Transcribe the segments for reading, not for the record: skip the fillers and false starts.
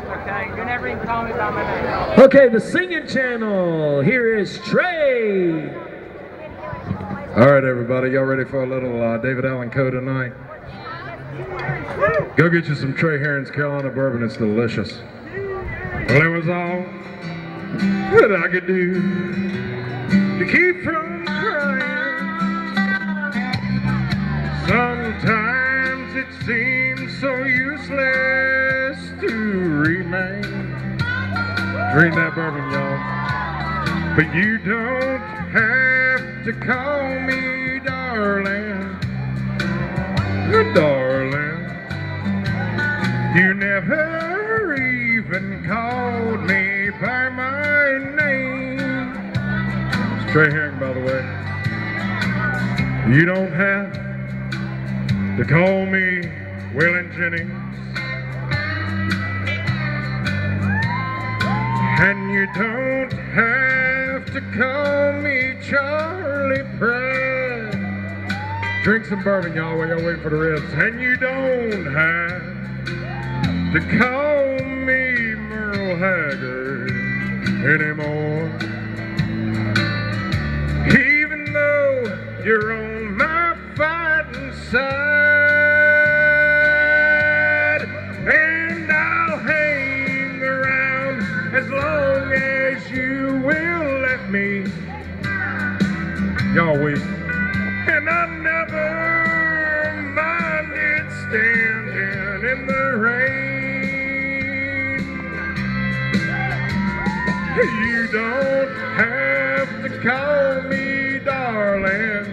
Okay, you never even call me by my name. Okay, the singing channel. Here is Trey. All right, everybody, y'all ready for a little David Allen Co tonight? Go get you some Trey Herring's Carolina Bourbon. It's delicious. Well, it was all that I could do to keep from crying. Sometimes it seems so useless to remain. Drink that bourbon, y'all. But you don't have to call me darling, darling. You never even called me by my name. It's Trey Herring, by the way. You don't have to call me Waylon Jennings, and you don't have to call me Charlie Pratt. Drink some bourbon, y'all, while y'all wait for the ribs. And you don't have to call me Merle Haggard anymore. Even though you're on my fighting side, and I'll hang around as long as you will let me. Y'all wait. And I never minded standing in the rain. You don't have to call me darling.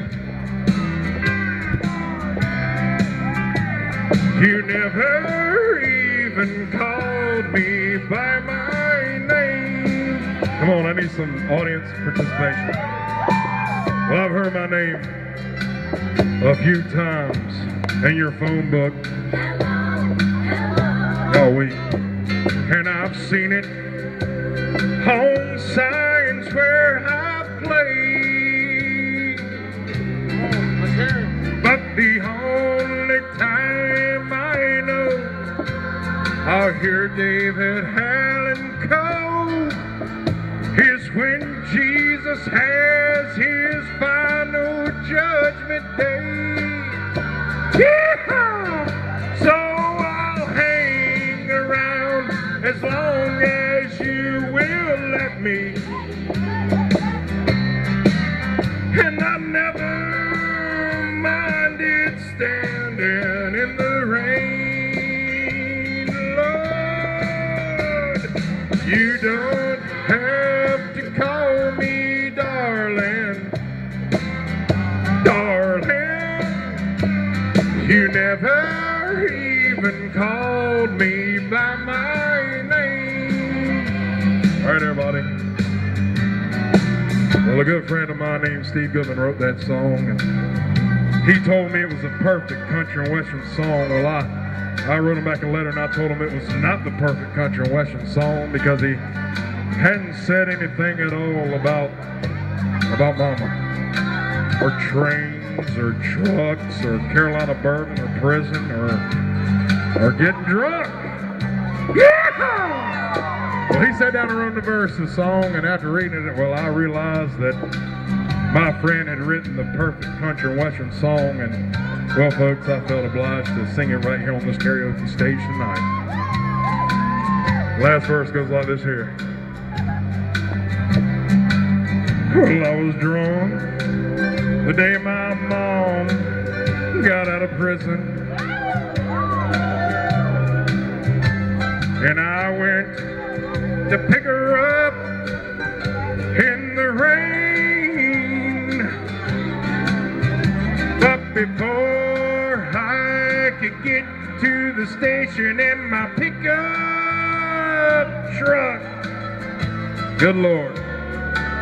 You never even called me by my name. Come on, I need some audience participation. Well, I've heard my name a few times in your phone book. Oh, wait. And I've seen it on signs where I play. But the only time I know I'll hear David Allen call is when Jesus has his final judgment day. Yeah! So I'll hang around as long as you will let me. And I never minded standing in the rain. Lord, you don't have to call me darling, darling. You never even called me by my name. All right, everybody. Well, a good friend of mine named Steve Goodman wrote that song, and he told me it was a perfect country and western song. Well, I wrote him back a letter and I told him it was not the perfect country and western song because he hadn't said anything at all about mama, or trains, or trucks, or Carolina bourbon, or prison, or getting drunk. Yeah! Well, he sat down and wrote the verse of the song, and after reading it, well, I realized that my friend had written the perfect country and western song, and, well, folks, I felt obliged to sing it right here on this karaoke stage tonight. Last verse goes like this here. Well, I was drunk the day my mom got out of prison, and I went to pick her up in the rain. But before I could get to the station in my pickup truck, good Lord,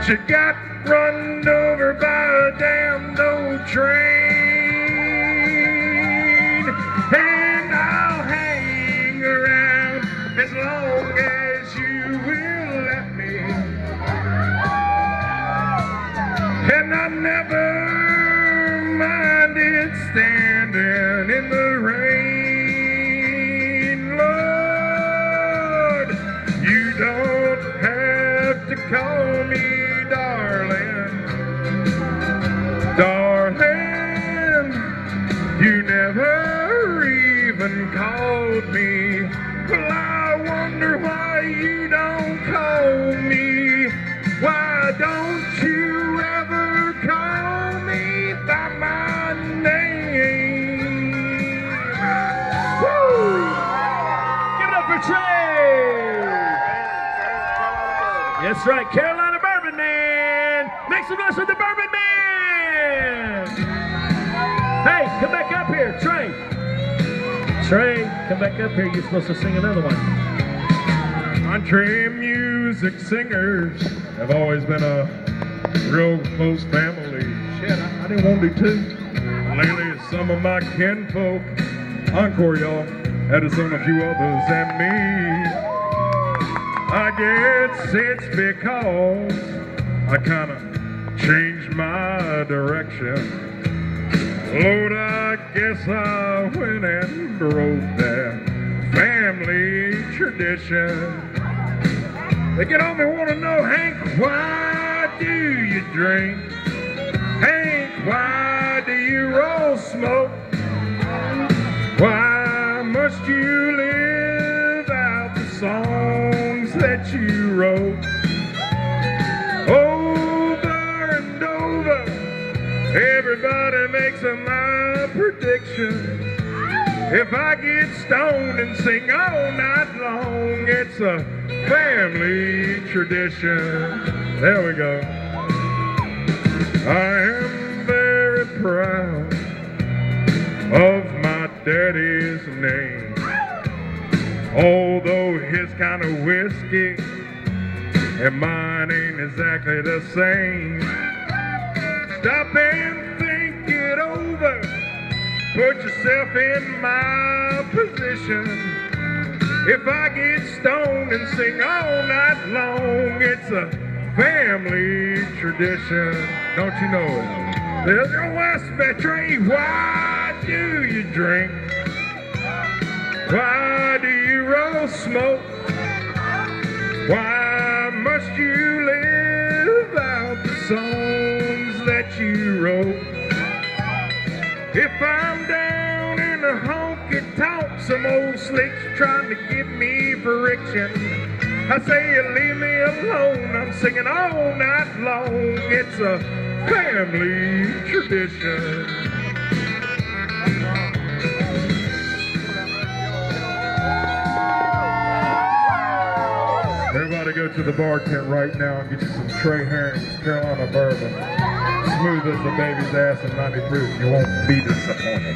she got run over by a damn old train. And I'll hang around as long as you will let me. And I never minded standing in the rain. Lord, You don't have to call me darling, darling. You never even called me. Well, I wonder why you don't call me. Why don't you ever call me by my name? Woo! Give it up for Trey! That's right, Carolina Bourbon Man! Make some noise for the Bourbon Man! Hey, come back up here, Trey! Trey, come back up here. You're supposed to sing another one. Country music singers have always been a real close family. Shit, I didn't want to do two. Lately, some of my kinfolk, encore y'all, had us on a few others and me. I guess it's because I kind of changed my direction. Lord, I guess I went and broke that family tradition. They get on me, want to know, Hank, why do you drink? Hank, why do you roll smoke? Why must you live out the songs that you wrote? Over and over, everybody makes my prediction. If I get stoned and sing all night long, it's a family tradition. There we go. I am very proud of my daddy's name. Although his kind of whiskey and mine ain't exactly the same. Stop and think it over. Put yourself in my position. If I get stoned and sing all night long, it's a family tradition. Don't you know it? There's your West Trey. Why do you drink? Why do you roll smoke? Why must you live out the songs that you wrote? If I'm down in a honky-tonk, some old slick's trying to give me friction, I say, leave me alone, I'm singing all night long. It's a family tradition. Everybody go to the bar tent right now and get you some Trey Herring's Carolina Bourbon. Smooth as the baby's ass and 90 proof. You won't be disappointed.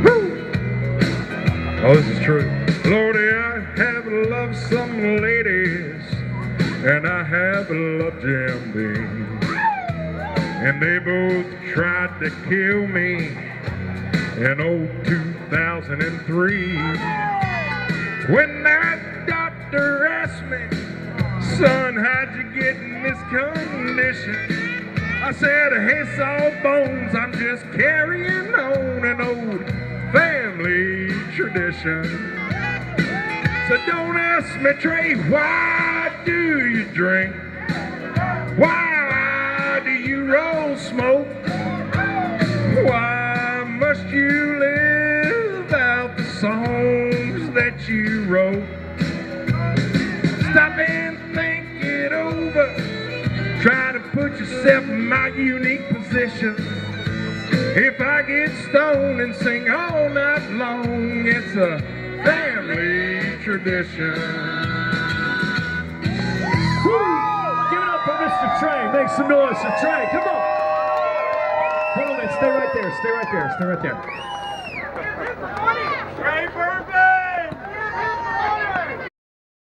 Woo! Oh, this is true. Lordy, I have loved some ladies, and I have loved Jim Beam. And they both tried to kill me in old 2003. When that doctor asked me, son, how'd you get in this condition? I said, hey, all bones, I'm just carrying on an old family tradition. So don't ask me, Trey, why do you drink? Why do you roll smoke? Why must you live out the songs that you wrote? Stop and think it over. Try to put yourself in my unique position. If I get stoned and sing all night long, it's a family tradition. Woo! Give it up for Mr. Trey. Make some noise for Trey. Come on. Hold on, stay right there. Stay right there. Stay right there.